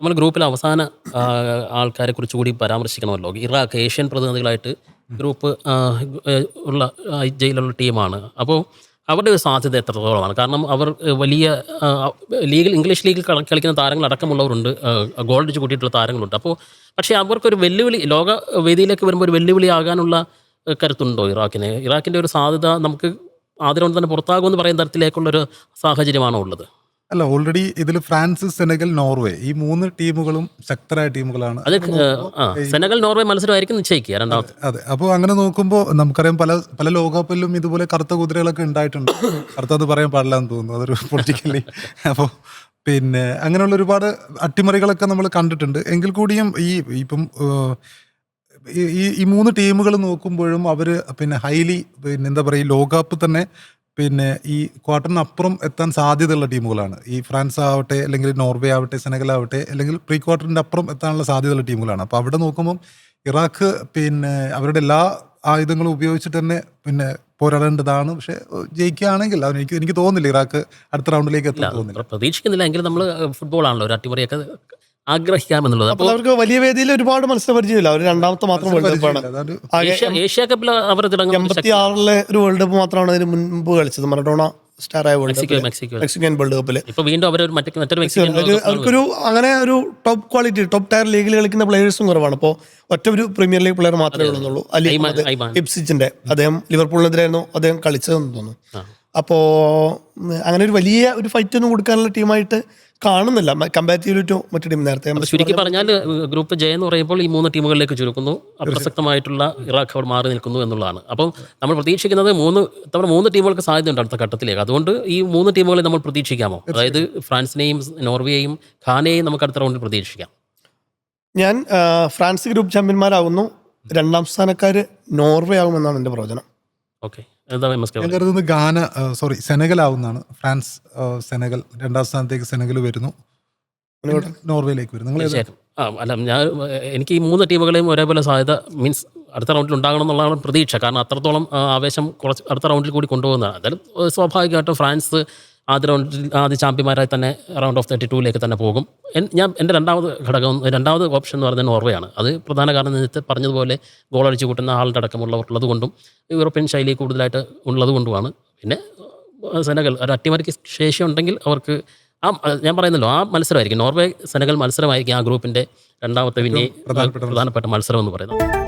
നമ്മൾ ഗ്രൂപ്പിലെ അവസാന ആൾക്കാരെ കുറിച്ച് കൂടി പരാമർശിക്കണമല്ലോ. ഇറാഖ് ഏഷ്യൻ പ്രതിനിധികളായിട്ട് ഗ്രൂപ്പ് ഉള്ള ജയിലുള്ള ടീമാണ്. അപ്പോൾ അവരുടെ ഒരു സാധ്യത എത്രത്തോളമാണ്? കാരണം അവർ വലിയ ലീഗിൽ ഇംഗ്ലീഷ് ലീഗിൽ കളിക്കുന്ന താരങ്ങളടക്കമുള്ളവരുണ്ട്. ഗോൾ അടിച്ച് കൂട്ടിയിട്ടുള്ള താരങ്ങളുണ്ട്. അപ്പോൾ പക്ഷേ അവർക്കൊരു വെല്ലുവിളി ലോക വേദിയിലേക്ക് വരുമ്പോൾ ഒരു വെല്ലുവിളി ആകാനുള്ള കരുത്തുണ്ടോ ഇറാഖിന്? ഇറാഖിൻ്റെ ഒരു സാധ്യത നമുക്ക് ആദ്യം തന്നെ പുറത്താകുമെന്ന് പറയുന്ന തരത്തിലേക്കുള്ളൊരു സാഹചര്യമാണോ ഉള്ളത്? അല്ല, ഓൾറെഡി ഇതിൽ ഫ്രാൻസ്, സെനഗൽ, നോർവേ ഈ 3 ടീമുകളും ശക്തരായ ടീമുകളാണ്. അത് സെനഗൽ നോർവേ മത്സരമായിരിക്കും നിശ്ചയിക്കുക രണ്ടാമത്. അതെ, അപ്പോൾ അങ്ങനെ നോക്കുമ്പോൾ നമുക്കറിയാം പല ലോകകപ്പിലും ഇതുപോലെ കറുത്ത കുതിരകളൊക്കെ ഉണ്ടായിട്ടുണ്ട്. കറുത്തത് പറയാൻ പാടില്ല എന്ന് തോന്നുന്നു, അതൊരു പൊളിറ്റിക്കലി. അപ്പോൾ പിന്നെ അങ്ങനെയുള്ള ഒരുപാട് അട്ടിമറികളൊക്കെ നമ്മൾ കണ്ടിട്ടുണ്ട്. എങ്കിൽ കൂടിയും ഇപ്പം ഈ 3 ടീമുകൾ നോക്കുമ്പോഴും അവർ പിന്നെ ഹൈലി എന്താ പറയുക, ഈ ലോകകപ്പ് തന്നെ പിന്നെ ഈ ക്വാർട്ടറിനപ്പുറം എത്താൻ സാധ്യതയുള്ള ടീമുകളാണ്. ഈ ഫ്രാൻസ് ആവട്ടെ, അല്ലെങ്കിൽ നോർവേ ആവട്ടെ, സെനഗൽ ആവട്ടെ, അല്ലെങ്കിൽ പ്രീ ക്വാർട്ടറിൻ്റെ അപ്പുറം എത്താനുള്ള സാധ്യതയുള്ള ടീമുകളാണ്. അപ്പോൾ അവിടെ നോക്കുമ്പം ഇറാഖ് പിന്നെ അവരുടെ എല്ലാ ആയുധങ്ങളും ഉപയോഗിച്ചിട്ട് തന്നെ പിന്നെ പോരാടേണ്ടതാണ്. പക്ഷേ ജയിക്കുകയാണെങ്കിൽ എനിക്ക് തോന്നുന്നില്ല ഇറാഖ് അടുത്ത റൗണ്ടിലേക്ക് എത്താൻ തോന്നുന്നില്ല. പ്രതീക്ഷിക്കുന്നില്ല. എങ്കിലും നമ്മൾ ഫുട്ബോളാണല്ലോ, ഒരു അട്ടിമറിയൊക്കെ ആഗ്രഹിക്കാമെന്നുള്ളത്. അപ്പോൾ അവർക്ക് വലിയ വേദിയിൽ ഒരുപാട് മത്സര പരിചയമില്ല. അവർ രണ്ടാമത്തെ മാത്രം വേൾഡ് കപ്പാണ്. ഏഷ്യ കപ്പിൽ അവർ 86 ഒരു വേൾഡ് കപ്പ് മാത്രമാണ് അതിന് മുൻപ് കളിച്ചത്. മറഡോണ സ്റ്റാറായ മെക്സിക്കൻ വേൾഡ് കപ്പിൽ. ഇപ്പോൾ വീണ്ടും അവർ മറ്റൊരു അവർക്കൊരു അങ്ങനെ ഒരു ടോപ്പ് ക്വാളിറ്റി ടോപ്പ് ടയർ ലീഗിൽ കളിക്കുന്ന പ്ലേയേഴ്സും കുറവാണ്. അപ്പോൾ ഒറ്റ ഒരു പ്രീമിയർ ലീഗ് പ്ലെയർ മാത്രമേ ഉള്ളൂ, അലി ഇപ്സിച്ചിന്റെ. അദ്ദേഹം ലിവർപൂളിനെതിരായിരുന്നു അദ്ദേഹം കളിച്ചതെന്ന് തോന്നുന്നു. അപ്പോൾ അങ്ങനെ ഒരു വലിയ ഒരു ഫൈറ്റ് ഒന്നും കൊടുക്കാനുള്ള ടീമായിട്ട് കാണുന്നില്ല കമ്പാരിറ്റീവ്ലി ടു മറ്റു ടീം. നേരത്തെ ചുരുക്കി പറഞ്ഞാൽ ഗ്രൂപ്പ് ജെ എന്ന് പറയുമ്പോൾ ഈ 3 ടീമുകളിലേക്ക് ചുരുക്കുന്നു. അപ്രസക്തമായിട്ടുള്ള ഇറാഖ് അവിടെ മാറി നിൽക്കുന്നു എന്നുള്ളതാണ്. അപ്പം നമ്മൾ പ്രതീക്ഷിക്കുന്നത് 3 ടീമുകൾക്ക് സാധ്യതയുണ്ട് അടുത്ത ഘട്ടത്തിലേക്ക്. അതുകൊണ്ട് ഈ 3 ടീമുകളെ നമ്മൾ പ്രതീക്ഷിക്കാമോ? അതായത് ഫ്രാൻസിനെയും നോർവേയെയും ഘാനയെയും നമുക്ക് അടുത്ത റൗണ്ടിൽ പ്രതീക്ഷിക്കാം. ഞാൻ ഫ്രാൻസ് ഗ്രൂപ്പ് ചാമ്പ്യന്മാരാകുന്നു, 2ാം സ്ഥാനക്കാർ നോർവേ ആകുമെന്നാണ് എൻ്റെ പ്രവചനം. ഓക്കെ, ഞാൻ കരുതുന്നത് സെനഗൽ ആവുന്നതാണ്. ഫ്രാൻസ്, സെനഗൽ 2ാം സ്ഥാനത്തേക്ക് സെനഗൽ വരുന്നു, നോർവേയിലേക്ക് വരുന്നു. അല്ല, എനിക്ക് ഈ 3 ടീമുകളെയും ഒരേപോലെ സാധ്യത മീൻസ് അടുത്ത റൗണ്ടിൽ ഉണ്ടാകണം എന്നുള്ളതാണ് പ്രതീക്ഷ. കാരണം അത്രത്തോളം ആവേശം കുറച്ച് അടുത്ത റൗണ്ടിൽ കൂടി കൊണ്ടുപോകുന്നതാണ്. അതായത് സ്വാഭാവികമായിട്ടും ഫ്രാൻസ് ആദ്യ ചാമ്പ്യന്മാരായി തന്നെ റൗണ്ട് ഓഫ് 32ലേക്ക് തന്നെ പോകും. എൻ്റെ രണ്ടാമത് ഓപ്ഷൻ എന്ന് പറയുന്നത് നോർവേയാണ്. അത് പ്രധാന കാരണം നേരത്തെ പറഞ്ഞതുപോലെ ഗോളടിച്ച് കൂട്ടുന്ന ആളുടെ അടക്കമുള്ളവർ കൊണ്ടും യൂറോപ്യൻ ശൈലി കൂടുതലായിട്ട് ഉള്ളത് കൊണ്ടുമാണ്. പിന്നെ സെനഗൽ ഒരു അട്ടിമറിക്ക് ശേഷി ഉണ്ടെങ്കിൽ അവർക്ക് ഞാൻ പറയുന്നല്ലോ ആ മത്സരമായിരിക്കും, നോർവേ സെനഗൽ മത്സരമായിരിക്കും ആ ഗ്രൂപ്പിൻ്റെ രണ്ടാമത്തെ പ്രധാനപ്പെട്ട മത്സരം എന്ന് പറയുന്നത്.